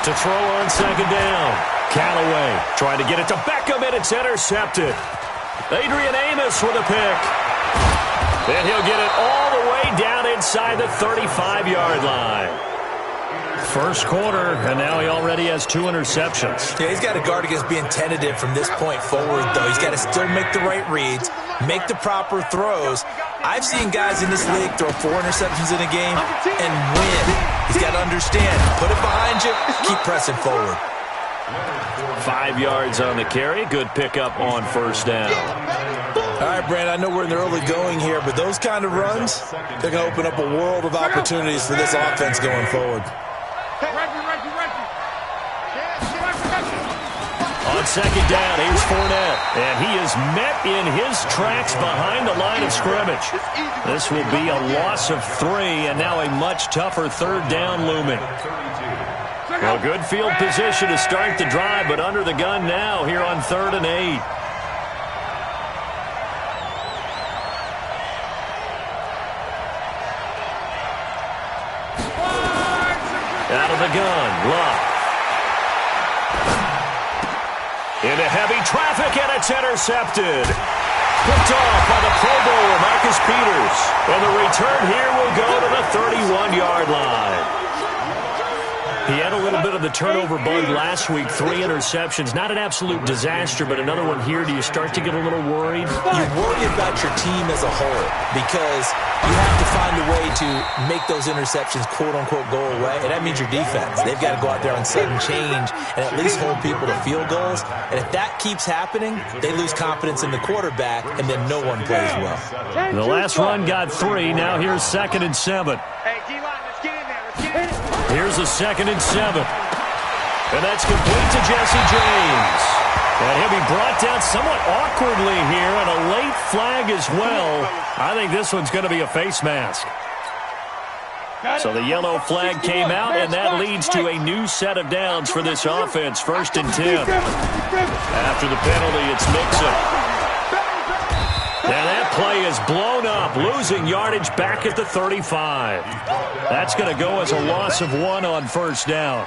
To throw on second down. Callaway trying to get it to Beckham, and it's intercepted. Adrian Amos with a pick. And he'll get it all the way down inside the 35-yard line. First quarter, and now he already has 2 interceptions. Yeah, he's got to guard against being tentative from this point forward, though. He's got to still make the right reads, make the proper throws. I've seen guys in this league throw 4 interceptions in a game and win. He's got to understand, put it behind you, keep pressing forward. 5 yards on the carry. Good pickup on first down. All right, Brandon, I know we're in the early going here, but those kind of runs, they're going to open up a world of opportunities for this offense going forward. On second down, here's Fournette. And he is met in his tracks behind the line of scrimmage. This will be a loss of 3, and now a much tougher third down looming. Well, good field position to start the drive, but under the gun now here on 3rd and 8. Out of the gun, Luck. Into heavy traffic, and it's intercepted. Picked off by the Pro Bowler, Marcus Peters. And the return here will go to the 31-yard line. He had a little bit of the turnover bug last week, 3 interceptions. Not an absolute disaster, but another one here. Do you start to get a little worried? You worry about your team as a whole because you have to find a way to make those interceptions, quote-unquote, go away. And that means your defense. They've got to go out there on sudden change and at least hold people to field goals. And if that keeps happening, they lose confidence in the quarterback, and then no one plays well. The last run got 3. Now here's 2nd and 7. Hey, D-line, let's get in there. Let's get in there. Here's a 2nd and 7. And that's complete to Jesse James. And he'll be brought down somewhat awkwardly here, and a late flag as well. I think this one's going to be a face mask. So the yellow flag came out, and that leads to a new set of downs for this offense. 1st and 10. After the penalty, it's Mixon. And that play is blown up, losing yardage back at the 35. That's going to go as a loss of 1 on first down.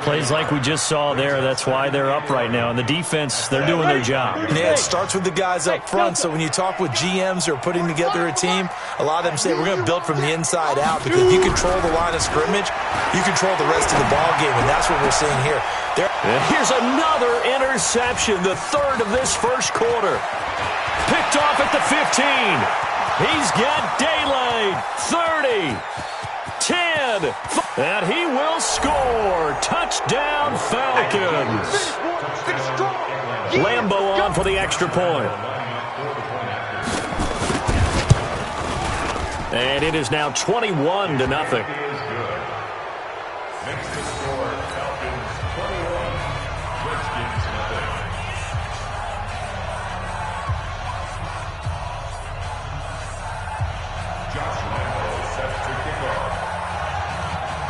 Plays like we just saw there, that's why they're up right now. And the defense, they're doing their job. Yeah, it starts with the guys up front. So when you talk with GMs who are putting together a team, a lot of them say we're going to build from the inside out, because if you control the line of scrimmage, you control the rest of the ball game, and that's what we're seeing here. Here's another interception, the 3rd of this first quarter. Picked off at the 15. He's got daylight. 30. 10. And he will score. Touchdown, Falcons. Lambo on for the extra point. And it is now 21-0.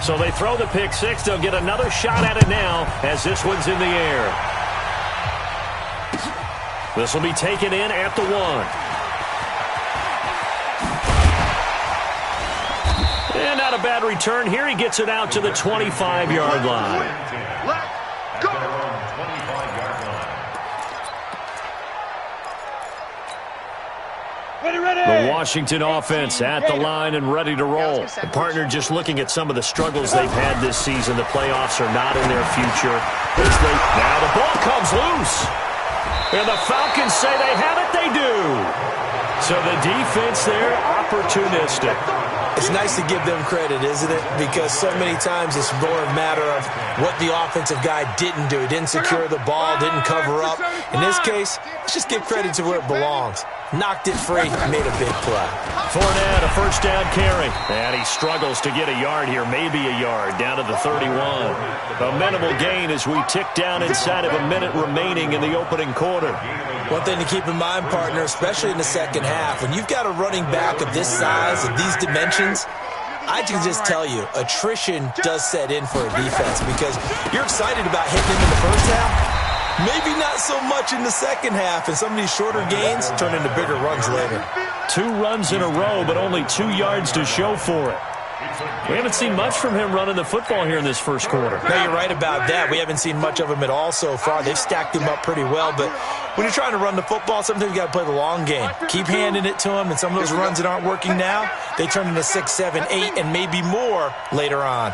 So they throw the pick 6. They'll get another shot at it now as this one's in the air. This will be taken in at the 1. And not a bad return here. He gets it out to the 25-yard line. Let's go. The Washington offense at the line and ready to roll. The partner just looking at some of the struggles they've had this season. The playoffs are not in their future. Now the ball comes loose. And the Falcons say they have it. They do. So the defense there, opportunistic. It's nice to give them credit, isn't it? Because so many times it's more a matter of what the offensive guy didn't do. He didn't secure the ball, didn't cover up. In this case, let's just give credit to where it belongs. Knocked it free, made a big play. Fournette, a first down carry. And he struggles to get a yard here, maybe a yard, down to the 31. A minimal gain as we tick down inside of a minute remaining in the opening quarter. One thing to keep in mind, partner, especially in the second half, when you've got a running back of this size, of these dimensions, I can just tell you, attrition does set in for a defense, because you're excited about hitting him in the first half. Maybe not so much in the second half, and some of these shorter gains turn into bigger runs later. 2 runs in a row, but only 2 yards to show for it. We haven't seen much from him running the football here in this first quarter. No, you're right about that. We haven't seen much of him at all so far. They've stacked him up pretty well, but when you're trying to run the football, sometimes you got to play the long game. Keep handing it to him, and some of those runs that aren't working now, they turn into 6, 7, 8, and maybe more later on.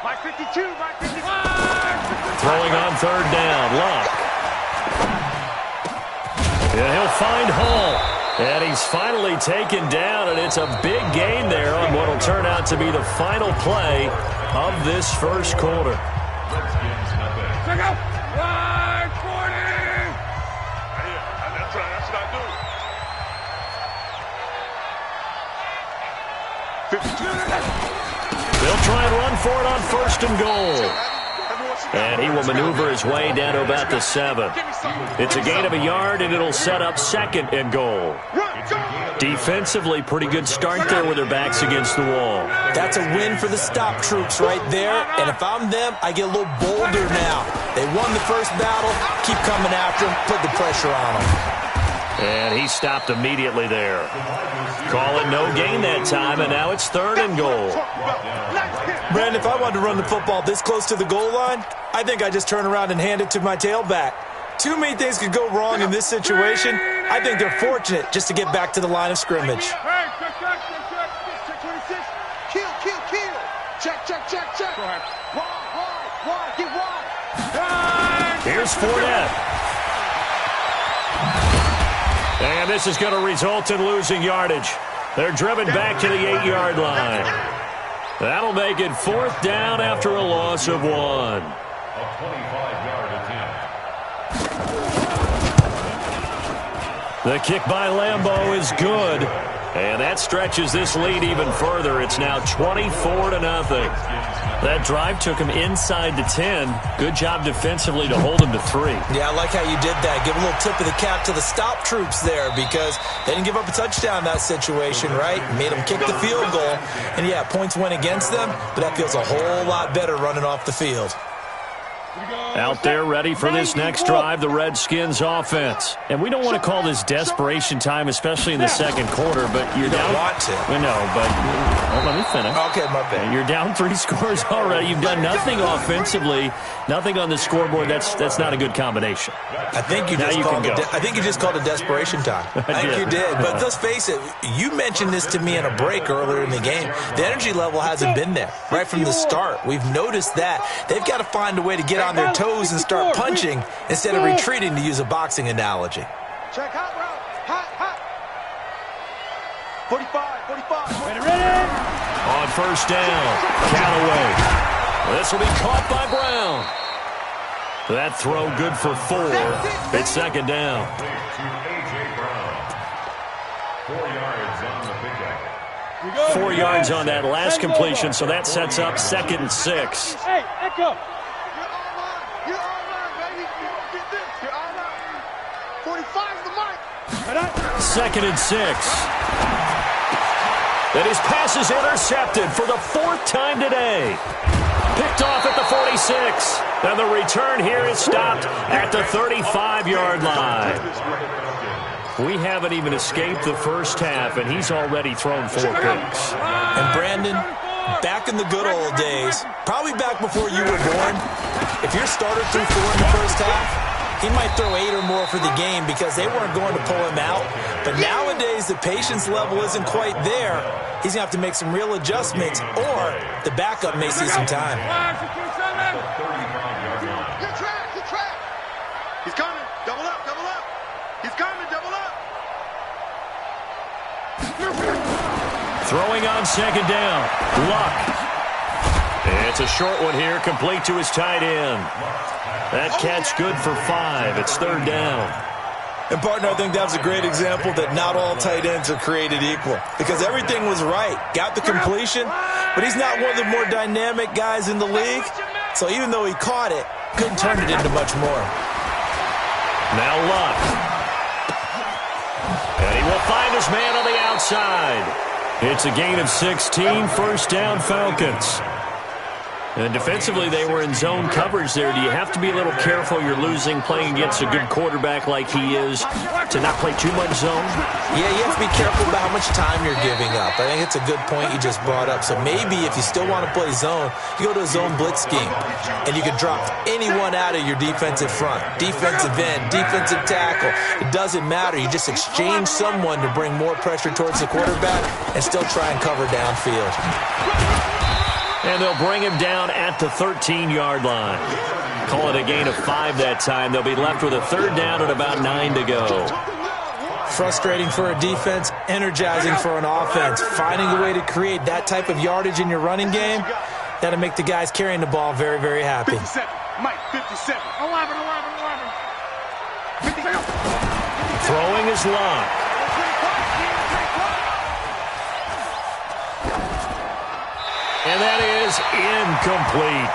My 52, my 55. Throwing on third down, Luck. And he'll find Hall. And he's finally taken down, and it's a big gain there on what will turn out to be the final play of this first quarter. Check out. 140. That's right. That's what I do. They'll try and run for it on first and goal. And he will maneuver his way down to about the 7. It's a gain of a yard, and it'll set up second and goal. Defensively, pretty good start there with their backs against the wall. That's a win for the stop troops right there, and if I'm them, I get a little bolder now. They won the first battle, keep coming after them, put the pressure on them. And he stopped immediately there. Call it no gain that time, and now it's third and goal. Brandon, if I wanted to run the football this close to the goal line, I think I just turn around and hand it to my tailback. Too many things could go wrong in this situation. I think they're fortunate just to get back to the line of scrimmage. Check 26. Kill. Check. Wide. Get wide. Here's Fournette. And this is going to result in losing yardage. They're driven back to the 8-yard line. That'll make it fourth down after a loss of 1. A 25-yard attempt. The kick by Lambeau is good. And that stretches this lead even further. It's now 24-0. That drive took him inside the 10. Good job defensively to hold him to 3. Yeah, I like how you did that. Give a little tip of the cap to the stop troops there because they didn't give up a touchdown in that situation, right? Made them kick the field goal. And, yeah, points went against them, but that feels a whole lot better running off the field. Out there ready for this next drive, the Redskins offense. And we don't want to call this desperation time, especially in the second quarter, but you're down. You don't want to. We know, but let me finish. Okay, my bad. You're down 3 scores already. You've done nothing offensively, nothing on the scoreboard. That's not a good combination. I think you just called it desperation time. I think you did. But let's face it, you mentioned this to me in a break earlier in the game. The energy level hasn't been there right from the start. We've noticed that. They've got to find a way to get on their toes and start punching instead of retreating, to use a boxing analogy. Check hot route. Hot. 45. Ready. On first down, Callaway. This will be caught by Brown. That throw good for 4. It's second down. 4 yards on that last completion, so that sets up second and 6. Hey, Echo. You're online, baby. Get this. You're online. 45's the mic. Second and 6. And his pass is intercepted for the 4th time today. Picked off at the 46. And the return here is stopped at the 35-yard line. We haven't even escaped the first half, and he's already thrown 4 picks. And Brandon, back in the good old days, probably back before you were born, if your starter threw 4 in the first half, he might throw 8 or more for the game because they weren't going to pull him out. But nowadays, the patience level isn't quite there. He's going to have to make some real adjustments, or the backup may see some time. Get track. He's coming. Double up. He's coming. Double up. Throwing on second down. Luck. It's a short one here, complete to his tight end. That catch good for 5. It's third down. And, partner, I think that's a great example that not all tight ends are created equal because everything was right. Got the completion, but he's not one of the more dynamic guys in the league. So even though he caught it, couldn't turn it into much more. Now Luck. And he will find his man on the outside. It's a gain of 16, first down Falcons. And defensively, they were in zone coverage there. Do you have to be a little careful? You're losing, playing against a good quarterback like he is, to not play too much zone? Yeah, you have to be careful about how much time you're giving up. I think it's a good point you just brought up. So maybe if you still want to play zone, you go to a zone blitz scheme, and you can drop anyone out of your defensive front, defensive end, defensive tackle. It doesn't matter. You just exchange someone to bring more pressure towards the quarterback and still try and cover downfield. And they'll bring him down at the 13-yard line. Call it a gain of 5 that time. They'll be left with a 3rd down and about 9 to go. Frustrating for a defense, energizing for an offense. Finding a way to create that type of yardage in your running game, that'll make the guys carrying the ball very, very happy. 57, Mike, 57. 11. Throwing is locked. And that is incomplete.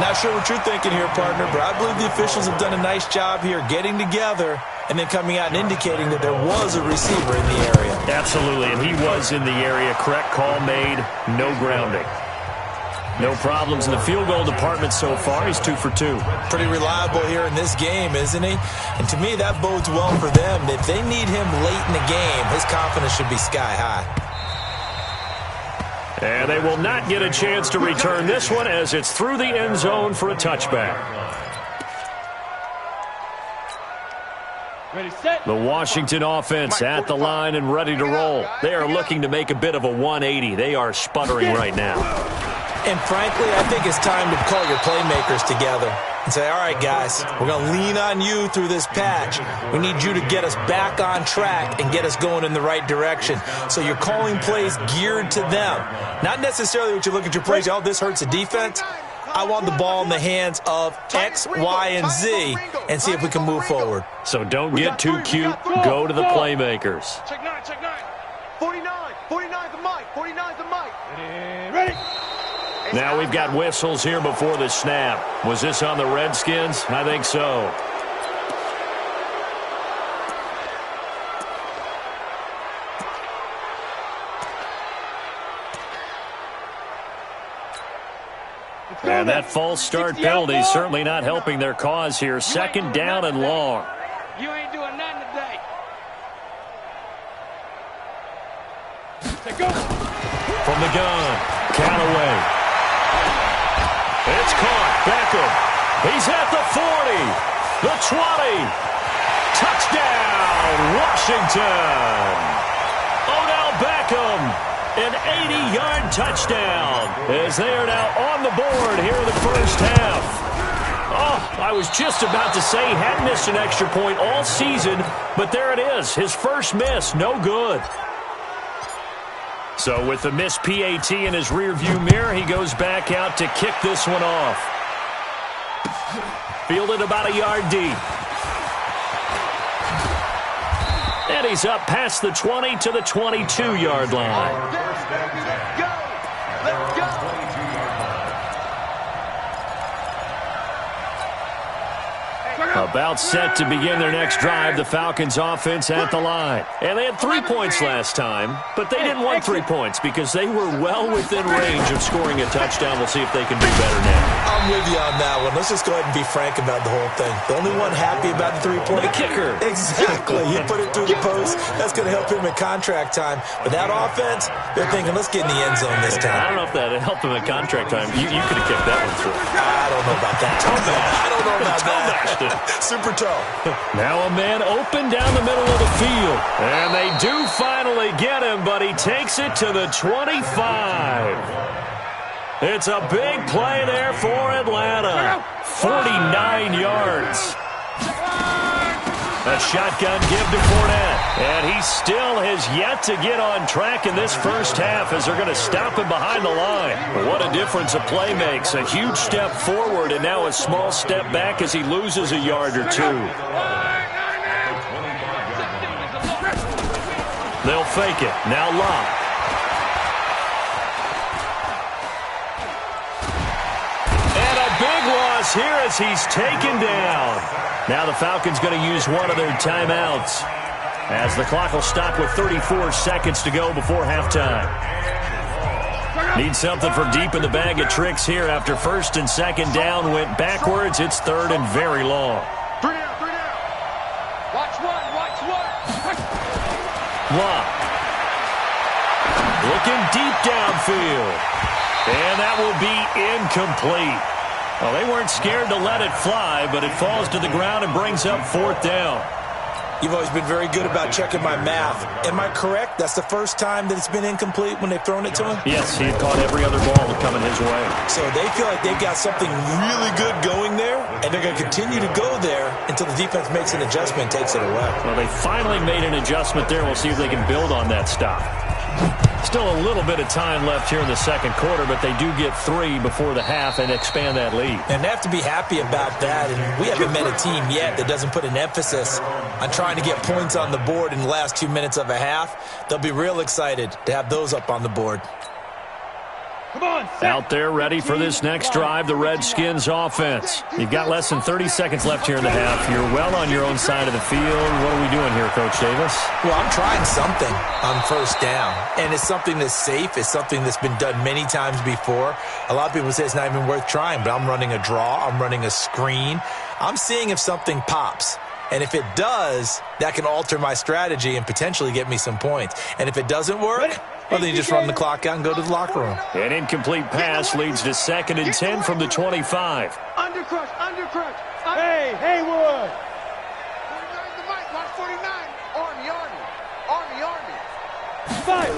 Not sure what you're thinking here, partner, but I believe the officials have done a nice job here getting together and then coming out and indicating that there was a receiver in the area. Absolutely, and he was in the area. Correct call made, no grounding. No problems in the field goal department so far. He's 2 for 2. Pretty reliable here in this game, isn't he? And to me, that bodes well for them. If they need him late in the game, his confidence should be sky high. And they will not get a chance to return this one as it's through the end zone for a touchback. Ready, set. The Washington offense at the line and ready to roll. They are looking to make a bit of a 180. They are sputtering right now. And frankly, I think it's time to call your playmakers together and say, all right, guys, we're going to lean on you through this patch. We need you to get us back on track and get us going in the right direction. So you're calling plays geared to them. Not necessarily what you look at your plays, oh, this hurts the defense. I want the ball in the hands of X, Y, and Z and see if we can move forward. So don't get too cute. Go to the playmakers. Check 9. 49 the mic. 49 the mic. Ready. Now we've got whistles here before the snap. Was this on the Redskins? I think so. And that false start penalty is certainly not helping their cause here. 2nd down and long. You ain't doing nothing today. Go. From the gun, Callaway. It's caught. Beckham. He's at the 40. The 20. Touchdown, Washington. Odell Beckham. An 80-yard touchdown as they are now on the board here in the first half. Oh, I was just about to say he hadn't missed an extra point all season, but there it is. His first miss, no good. So with the missed PAT in his rearview mirror, he goes back out to kick this one off. Fielded about a yard deep. And he's up past the 20 to the 22-yard line. Let's go. About set to begin their next drive, the Falcons offense at the line. And they had 3 points last time, but they didn't want 3 points because they were well within range of scoring a touchdown. We'll see if they can do better now. I'm with you on that one. Let's just go ahead and be frank about the whole thing. The only one happy about the 3-point. The kicker. Exactly. He put it through the post. That's going to help him at contract time. But that offense, they're thinking, let's get in the end zone this time. I don't know if that helped him at contract time. You could have kicked that one through. I don't know about that. I don't know about that. Super toe. Now a man open down the middle of the field. And they do finally get him, but he takes it to the 25. It's a big play there for Atlanta. 49 yards. A shotgun give to Fournette. And he still has yet to get on track in this first half as they're going to stop him behind the line. What a difference a play makes. A huge step forward and now a small step back as he loses a yard or two. They'll fake it. Now Locke. And a big loss here as he's taken down. Now the Falcons going to use one of their timeouts as the clock will stop with 34 seconds to go before halftime. Need something for deep in the bag of tricks here after first and second down went backwards. It's third and very long. 3 down, 3 down. Watch one, watch one. Block. Looking deep downfield. And that will be incomplete. Well, they weren't scared to let it fly, but it falls to the ground and brings up fourth down. You've always been very good about checking my math. Am I correct? That's the first time that it's been incomplete when they've thrown it to him? Yes, he had caught every other ball coming his way. So they feel like they've got something really good going there, and they're going to continue to go there until the defense makes an adjustment and takes it away. Well, they finally made an adjustment there. We'll see if they can build on that stop. Still a little bit of time left here in the second quarter, but they do get 3 before the half and expand that lead. And they have to be happy about that. And we haven't met a team yet that doesn't put an emphasis on trying to get points on the board in the last 2 minutes of a half. They'll be real excited to have those up on the board. Come on, out there ready for this next drive, the Redskins offense. You've got less than 30 seconds left here in the half. You're well on your own side of the field. What are we doing here, Coach Davis? Well, I'm trying something on first down, and it's something that's safe. It's something that's been done many times before. A lot of people say it's not even worth trying, but I'm running a draw. I'm running a screen. I'm seeing if something pops. And if it does, that can alter my strategy and potentially get me some points. And if it doesn't work, well, then you just run the clock out and go to the locker room. An incomplete pass leads to 2nd and 10 from the 25. Undercrush, undercrush. Hey, Haywood. 49 the mic, watch 49. Army, Army. Army, Army. Fight.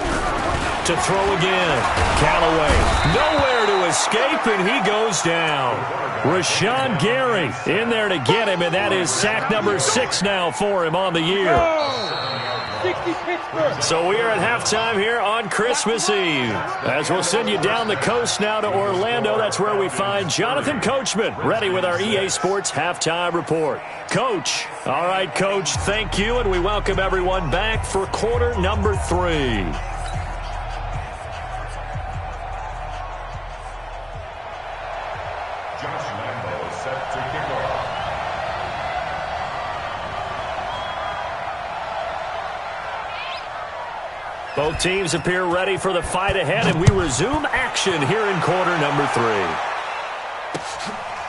To throw again. Callaway nowhere to escape, and he goes down. Rashawn Gary in there to get him, and that is sack number 6 now for him on the year. So we are at halftime here on Christmas Eve. As we'll send you down the coast now to Orlando, that's where we find Jonathan Coachman ready with our EA Sports Halftime Report. Coach. All right, Coach, thank you, and we welcome everyone back for quarter number 3. Both teams appear ready for the fight ahead, and we resume action here in quarter number 3.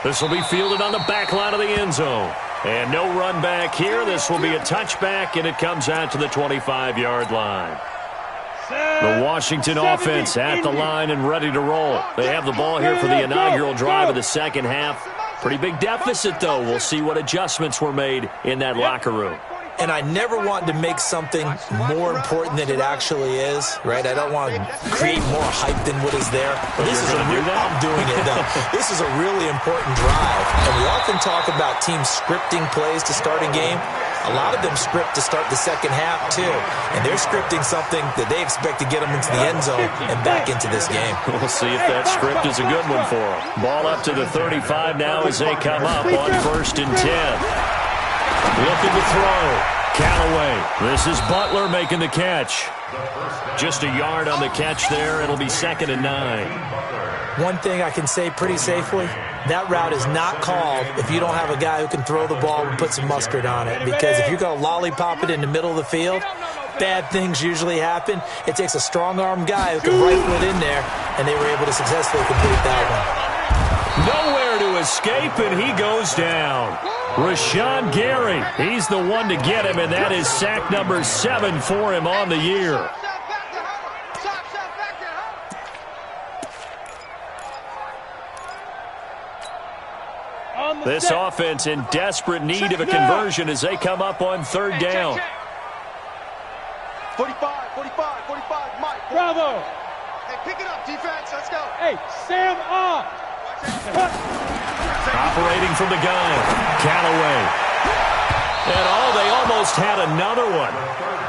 This will be fielded on the back line of the end zone. And no run back here. This will be a touchback, and it comes out to the 25-yard line. The Washington offense at the line and ready to roll. They have the ball here for the inaugural drive of the second half. Pretty big deficit, though. We'll see what adjustments were made in that locker room. And I never want to make something more important than it actually is, right? I don't want to create more hype than what is there. But this is I'm doing it, though. This is a really important drive. And we often talk about teams scripting plays to start a game. A lot of them script to start the second half, too. And they're scripting something that they expect to get them into the end zone and back into this game. We'll see if that script is a good one for them. Ball up to the 35 now as they come up on 1st and 10. Looking to throw. Callaway. This is Butler making the catch. Just a yard on the catch there. It'll be 2nd and 9. One thing I can say pretty safely, that route is not called if you don't have a guy who can throw the ball and put some mustard on it. Because if you're going to lollipop it in the middle of the field, bad things usually happen. It takes a strong-arm guy who can rifle it in there, and they were able to successfully complete that one. Nowhere to escape, and he goes down. Rashawn Gary, he's the one to get him, and that is sack number 7 for him on the year. This offense in desperate need of a conversion as they come up on 3rd down. 45, 45, 45, Mike. Bravo. Hey, pick it up, defense. Let's go. Hey, Sam off. Operating from the gun, Callaway. And they almost had another one.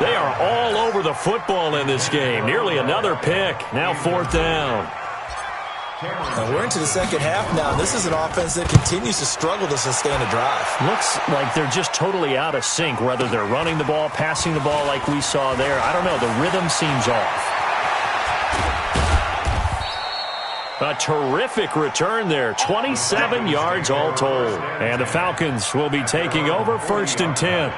They are all over the football in this game. Nearly another pick. Now 4th down. And we're into the second half now. This is an offense that continues to struggle to sustain a drive. Looks like they're just totally out of sync, whether they're running the ball, passing the ball like we saw there. I don't know. The rhythm seems off. A terrific return there. 27 yards all told. And the Falcons will be taking over 1st and 10.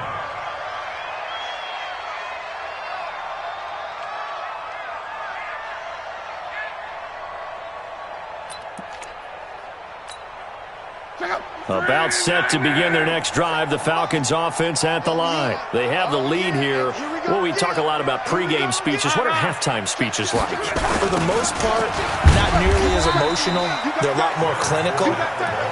About set to begin their next drive, the Falcons offense at the line. They have the lead here. Well, we talk a lot about pregame speeches. What are halftime speeches like? For the most part, not nearly as emotional. They're a lot more clinical.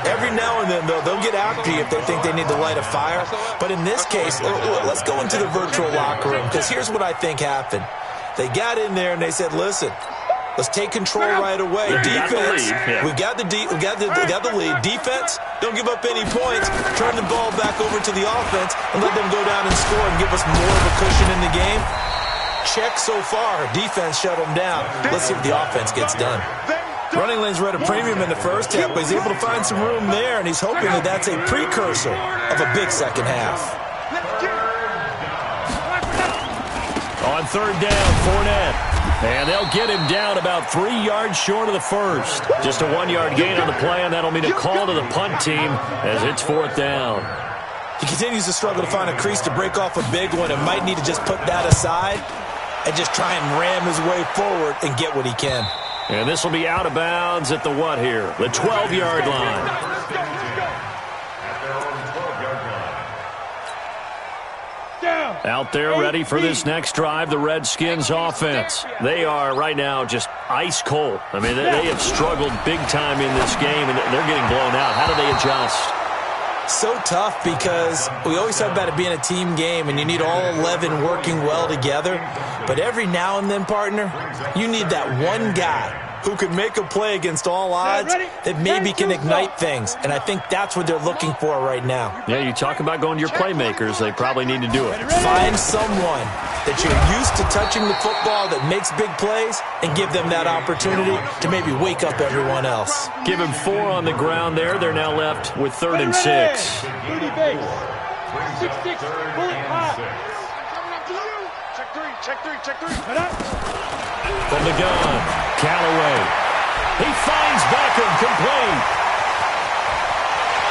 Every now and then, though, they'll get after you if they think they need to light a fire. But in this case, let's go into the virtual locker room, because here's what I think happened. They got in there and they said, listen, let's take control right away. Defense, we got the lead. Defense, don't give up any points. Turn the ball back over to the offense and let them go down and score and give us more of a cushion in the game. Check so far. Defense shut them down. Let's see if the offense gets done. Running lanes were at a premium in the first half, but he's able to find some room there, and he's hoping that that's a precursor of a big second half. On third down, Fournette. And they'll get him down about 3 yards short of the first. Just a 1-yard gain on the play, and that'll mean a call to the punt team as it's fourth down. He continues to struggle to find a crease to break off a big one and might need to just put that aside and just try and ram his way forward and get what he can. And this will be out of bounds at the what here? The 12-yard line. Out there ready for this next drive, the Redskins offense. They are right now just ice cold. I mean, they have struggled big time in this game, and they're getting blown out. How do they adjust? So tough, because we always talk about it being a team game and you need all 11 working well together. But every now and then, partner, you need that one guy who can make a play against all odds that maybe can ignite things. And I think that's what they're looking for right now. Yeah, you talk about going to your playmakers. They probably need to do it. Find someone that you're used to touching the football that makes big plays and give them that opportunity to maybe wake up everyone else. Give him 4 on the ground there. They're now left with 3rd and 6. Booty base. 6-6, bullet hot. Check three. From the gun, Callaway. He finds Beckham complete.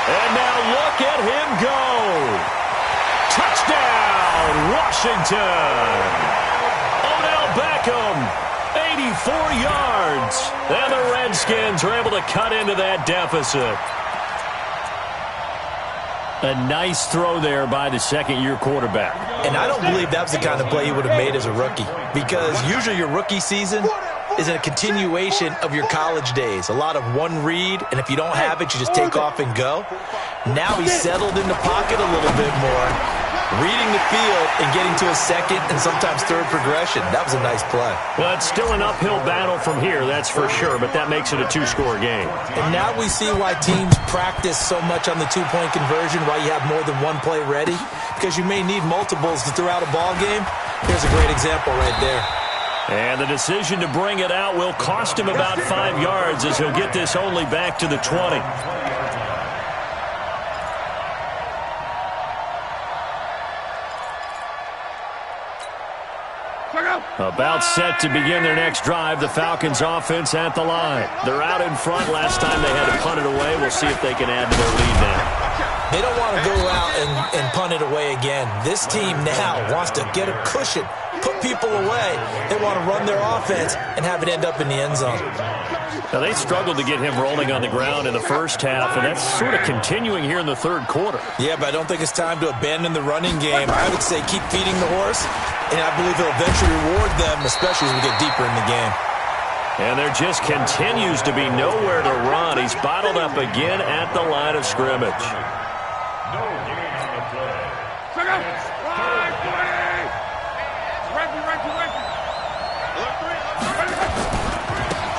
And now look at him go. Touchdown, Washington. Odell Beckham, 84 yards. And the Redskins are able to cut into that deficit. A nice throw there by the second-year quarterback. And I don't believe that was the kind of play he would have made as a rookie, because usually your rookie season is a continuation of your college days. A lot of one read, and if you don't have it, you just take off and go. Now he's settled in the pocket a little bit more, reading the field and getting to a second and sometimes third progression. That was a nice play. Well, it's still an uphill battle from here, that's for sure, but that makes it a 2-score game. And now we see why teams practice so much on the 2-point conversion, why you have more than one play ready, because you may need multiples to throw out a ball game. Here's a great example right there. And the decision to bring it out will cost him about 5 yards, as he'll get this only back to the 20. About set to begin their next drive, the Falcons offense at the line. They're out in front. Last time they had to punt it away. We'll see if they can add to their lead now. They don't want to go out and punt it away again. This team now wants to get a cushion, put people away. They want to run their offense and have it end up in the end zone. Now, they struggled to get him rolling on the ground in the first half, and that's sort of continuing here in the third quarter. Yeah, but I don't think it's time to abandon the running game. I would say keep feeding the horse, and I believe he'll eventually reward them, especially as we get deeper in the game. And there just continues to be nowhere to run. He's bottled up again at the line of scrimmage. No gain on the play.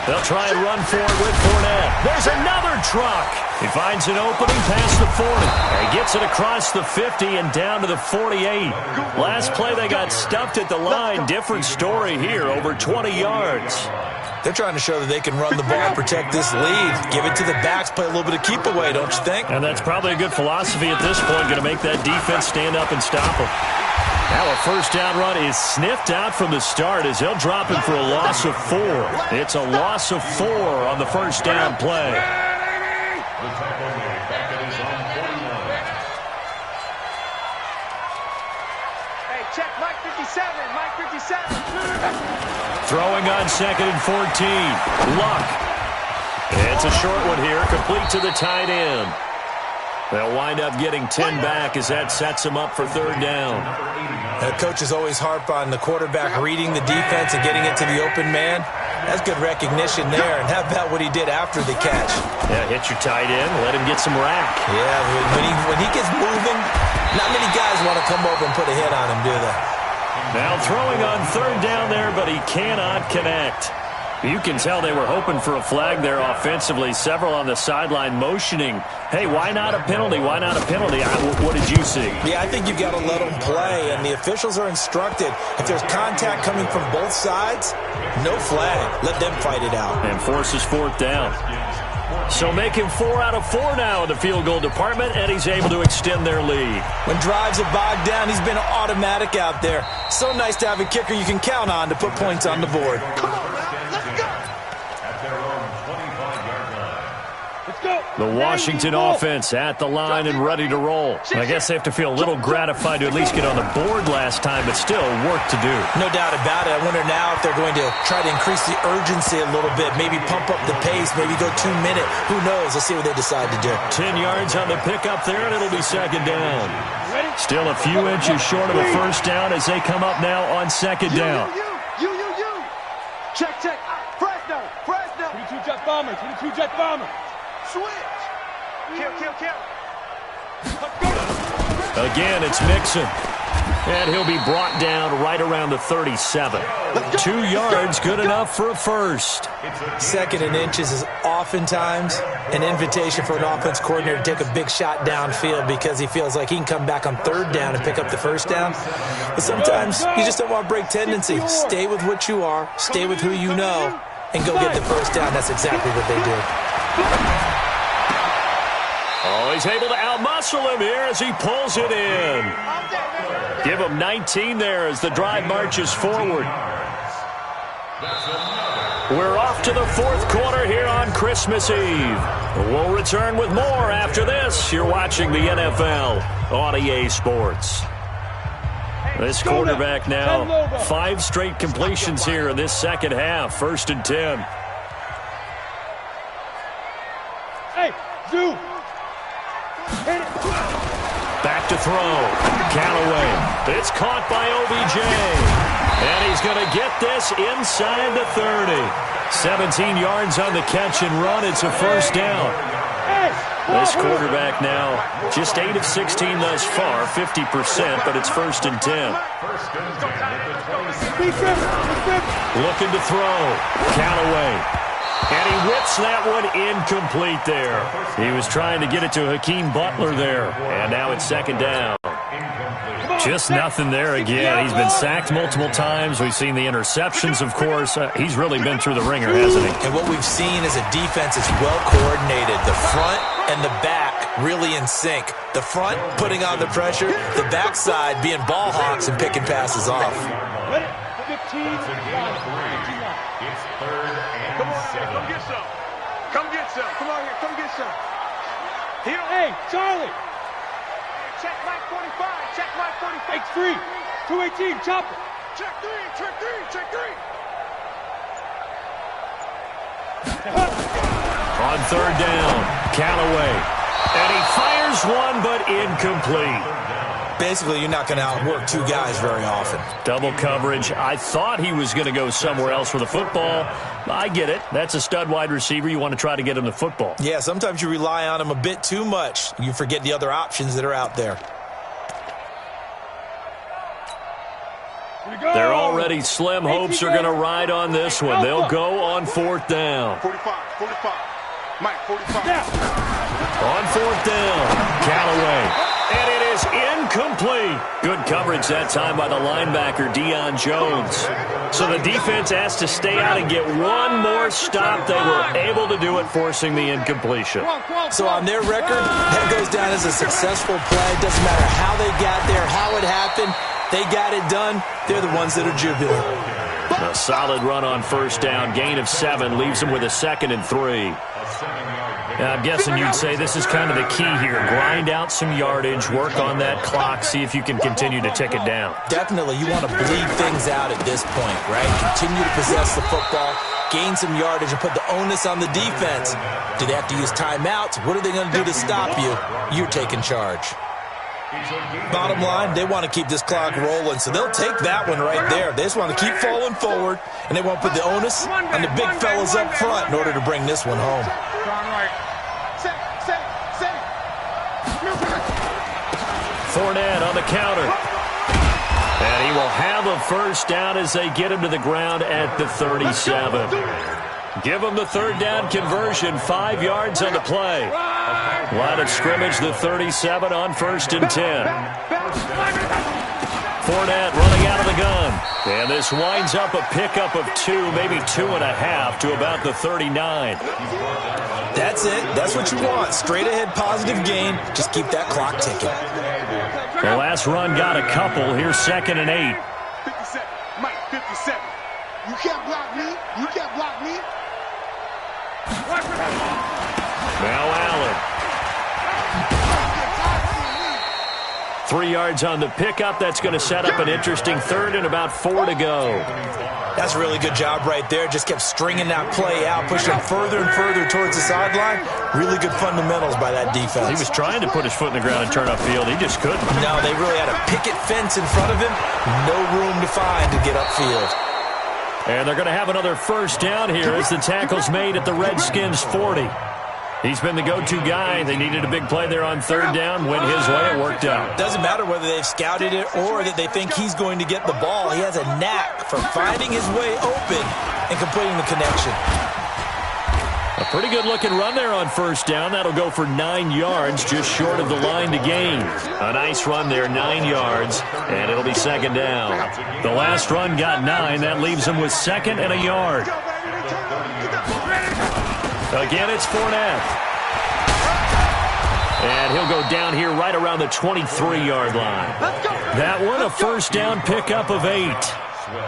They'll try and run for it with Fournette. There's another truck. He finds an opening past the 40. He gets it across the 50 and down to the 48. Last play, they got stuffed at the line. Different story here, over 20 yards. They're trying to show that they can run the ball and protect this lead. Give it to the backs, play a little bit of keep away, don't you think? And that's probably a good philosophy at this point, going to make that defense stand up and stop them. Now a first down run is sniffed out from the start as they'll drop him for a loss of 4. It's a loss of 4 on the first down play. The tackle made back at his own 41. Hey, check Mike 57. Mike 57. Throwing on 2nd and 14. Luck. It's a short one here, complete to the tight end. They'll wind up getting 10 back as that sets them up for third down. Coaches always harp on the quarterback reading the defense and getting it to the open man. That's good recognition there. And how about what he did after the catch? Yeah, hit your tight end, let him get some rack. Yeah, when he gets moving, not many guys want to come over and put a hit on him, do they? Now throwing on third down there, but he cannot connect. You can tell they were hoping for a flag there offensively. Several on the sideline motioning, hey, why not a penalty? Why not a penalty? What did you see? Yeah, I think you've got to let them play, and the officials are instructed. If there's contact coming from both sides, no flag. Let them fight it out. And forces fourth down. So make him 4 out of 4 now in the field goal department, and he's able to extend their lead. When drives are bogged down, he's been automatic out there. So nice to have a kicker you can count on to put points on the board. The Washington offense at the line and ready to roll. I guess they have to feel a little gratified to at least get on the board last time, but still work to do. No doubt about it. I wonder now if they're going to try to increase the urgency a little bit, maybe pump up the pace, maybe go 2 minute. Who knows? Let's see what they decide to do. 10 yards on the pickup there, and it'll be second down. Still a few inches short of a first down as they come up now on second down. You. Check. Fresno. 22 jet bomber. Switch. Kill. Again, it's Mixon. And he'll be brought down right around the 37. 2 yards, good enough for a first. Second and inches is oftentimes an invitation for an offense coordinator to take a big shot downfield because he feels like he can come back on third down and pick up the first down. But sometimes you just don't want to break tendency. Stay with what you are, stay with who you know, and go get the first down. That's exactly what they did. Oh, he's able to outmuscle him here as he pulls it in. Give him 19 there as the drive marches forward. We're off to the fourth quarter here on Christmas Eve. We'll return with more after this. You're watching the NFL on EA Sports. This quarterback now, 5 straight completions here in this second half. 1st and 10. Hey, Zoo. Back to throw. Callaway. It's caught by OBJ. And he's going to get this inside the 30. 17 yards on the catch and run. It's a first down. This quarterback now just 8 of 16 thus far, 50%, but it's 1st and 10. Looking to throw. Callaway. And he whips that one incomplete there. He was trying to get it to Hakeem Butler there. And now it's second down. Just nothing there again. He's been sacked multiple times. We've seen the interceptions, of course. He's really been through the ringer, hasn't he? And what we've seen is a defense is well coordinated. The front and the back really in sync. The front putting on the pressure. The backside being ball hawks and picking passes off. 15. It's 3rd and 7. Come get some. Come on here. Come get some. Hey, Charlie. Check Mike 45. Check Mike 45. X3. 218. Chopper. Check 3. Check 3. Check 3. On third down, Callaway. And he fires one, but incomplete. Basically, you're not going to outwork 2 guys very often. Double coverage. I thought he was going to go somewhere else with the football. I get it. That's a stud wide receiver. You want to try to get him the football. Yeah, sometimes you rely on him a bit too much. You forget the other options that are out there. They're already slim. Hopes are going to ride on this one. They'll go on 4th down. 45. Mike 45. On 4th down, Callaway. And it is incomplete. Good coverage that time by the linebacker, Deion Jones. So the defense has to stay out and get one more stop. They were able to do it, forcing the incompletion. So on their record, that goes down as a successful play. It doesn't matter how they got there, how it happened. They got it done. They're the ones that are jubilant. A solid run on 1st down. Gain of 7 leaves them with a 2nd and 3. A 7-yard I'm guessing you'd say this is kind of the key here. Grind out some yardage, work on that clock, see if you can continue to tick it down. Definitely, you want to bleed things out at this point, right? Continue to possess the football, gain some yardage, and put the onus on the defense. Do they have to use timeouts? What are they going to do to stop you? You're taking charge. Bottom line, they want to keep this clock rolling, so they'll take that one right there. They just want to keep falling forward, and they want to put the onus on the big fellas up front in order to bring this one home. Fournette on the counter. And he will have a first down as they get him to the ground at the 37. Give him the third down conversion, 5 yards on the play. Line of scrimmage, the 37 on 1st and 10. Fournette running out of the gun. And this winds up a pickup of 2, maybe 2.5 to about the 39. That's it. That's what you want. Straight ahead positive gain. Just keep that clock ticking. The last run got a couple. Here's 2nd and 8. 57. Mike, 57. You can't block me. You can't block me. Now Allen. 3 yards on the pickup. That's going to set up an interesting third and about 4 to go. That's a really good job right there. Just kept stringing that play out, pushing further and further towards the sideline. Really good fundamentals by that defense. He was trying to put his foot in the ground and turn upfield. He just couldn't. No, they really had a picket fence in front of him. No room to find to get upfield. And they're going to have another first down here as the tackle's made at the Redskins' 40. He's been the go-to guy. They needed a big play there on 3rd down. Went his way. It worked out. Doesn't matter whether they've scouted it or that they think he's going to get the ball. He has a knack for finding his way open and completing the connection. A pretty good-looking run there on 1st down. That'll go for 9 yards, just short of the line to gain. A nice run there, 9 yards, and it'll be 2nd down. The last run got 9. That leaves him with 2nd and a yard. Again, it's Fournette. And he'll go down here right around the 23-yard line. That one, a first down pickup of 8.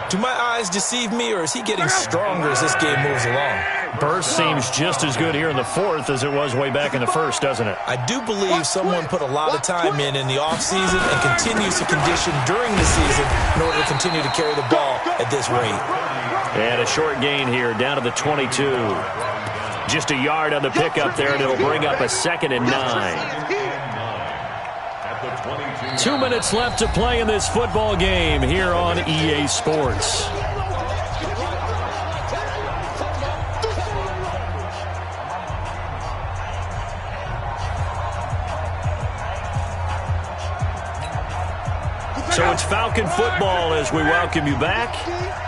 Do my eyes deceive me, or is he getting stronger as this game moves along? Burst seems just as good here in the 4th as it was way back in the 1st, doesn't it? I do believe someone put a lot of time in the offseason and continues to condition during the season in order to continue to carry the ball at this rate. And a short gain here down to the 22. Just a yard on the pickup there, and it'll bring up a 2nd and 9. 2 minutes left to play in this football game here on EA Sports. So it's Falcon football as we welcome you back.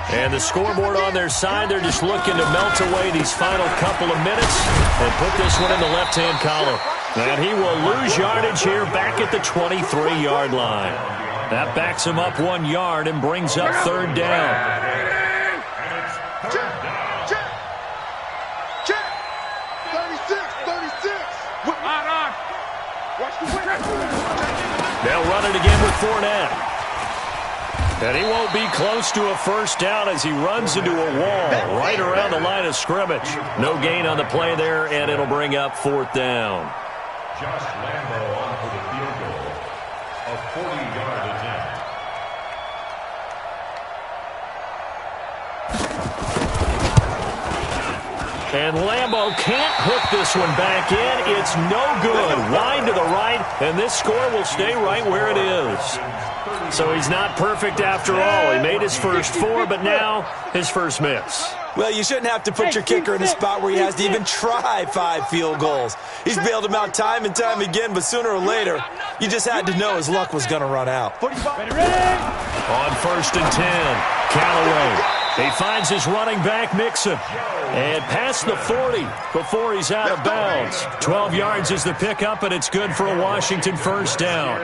And the scoreboard on their side, they're just looking to melt away these final couple of minutes and put this one in the left-hand column. And he will lose yardage here back at the 23-yard line. That backs him up 1 yard and brings up 3rd down. Check. 36. Watch the win. They'll run it again with Fournette. And he won't be close to a first down as he runs into a wall right around the line of scrimmage. No gain on the play there, and it'll bring up 4th down. Josh Lambo on for the field goal. A 40-yard attempt. And Lambo can't hook this one back in. It's no good. Wide to the right, and this score will stay right where it is. So he's not perfect after all. He made his first 4, but now his first miss. Well, you shouldn't have to put your kicker in a spot where he has to even try 5 field goals. He's bailed him out time and time again, but sooner or later, you just had to know his luck was going to run out. On 1st and 10, Callaway. He finds his running back, Mixon. And past the 40 before he's out of bounds. 12 yards is the pickup, and it's good for a Washington first down.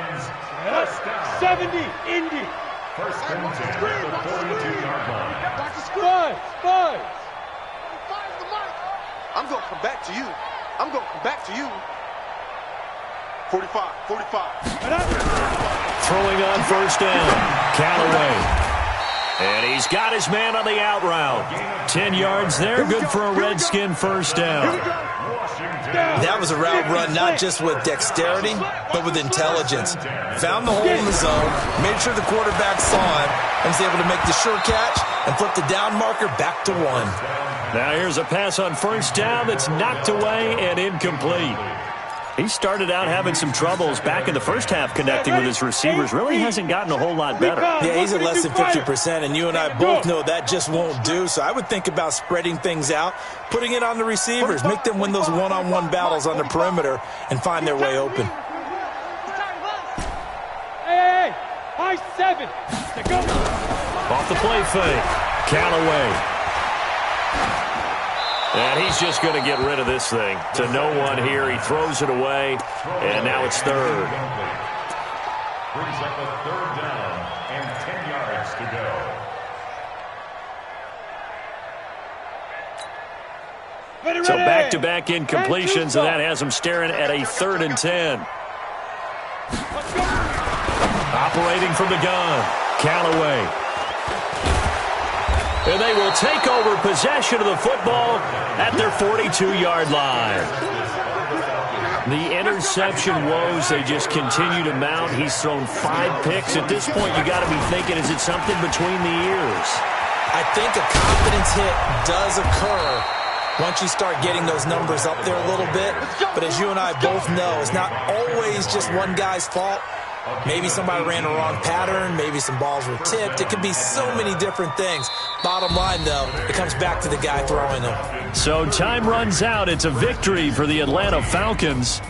70, Indy. First and 10 at the 42-yard line. Five. I'm going to come back to you. 45. Throwing on first down, Callaway. And he's got his man on the out route. 10 yards there, good for a Redskin first down. That was a route run not just with dexterity, but with intelligence. Found the hole in the zone, made sure the quarterback saw him, and was able to make the sure catch and flip the down marker back to 1. Now here's a pass on first down that's knocked away and incomplete. He started out having some troubles back in the first half connecting with his receivers. Really hasn't gotten a whole lot better. Yeah, he's at less than 50%, and you and I both know that just won't do. So I would think about spreading things out, putting it on the receivers, make them win those one-on-one battles on the perimeter and find their way open. Hey, high 7. Go. Off the play fake. Callaway. And he's just going to get rid of this thing. To no one here. He throws it away, and now it's third. Brings up a third down and 10 yards to go. So back-to-back incompletions, and that has him staring at a 3rd and 10. Operating from the gun, Callaway. And they will take over possession of the football at their 42-yard line. The interception woes, they just continue to mount. He's thrown 5 picks. At this point, you got to be thinking, is it something between the ears? I think a confidence hit does occur once you start getting those numbers up there a little bit. But as you and I both know, it's not always just one guy's fault. Maybe somebody ran a wrong pattern. Maybe some balls were tipped. It could be so many different things. Bottom line, though, it comes back to the guy throwing them. So time runs out. It's a victory for the Atlanta Falcons.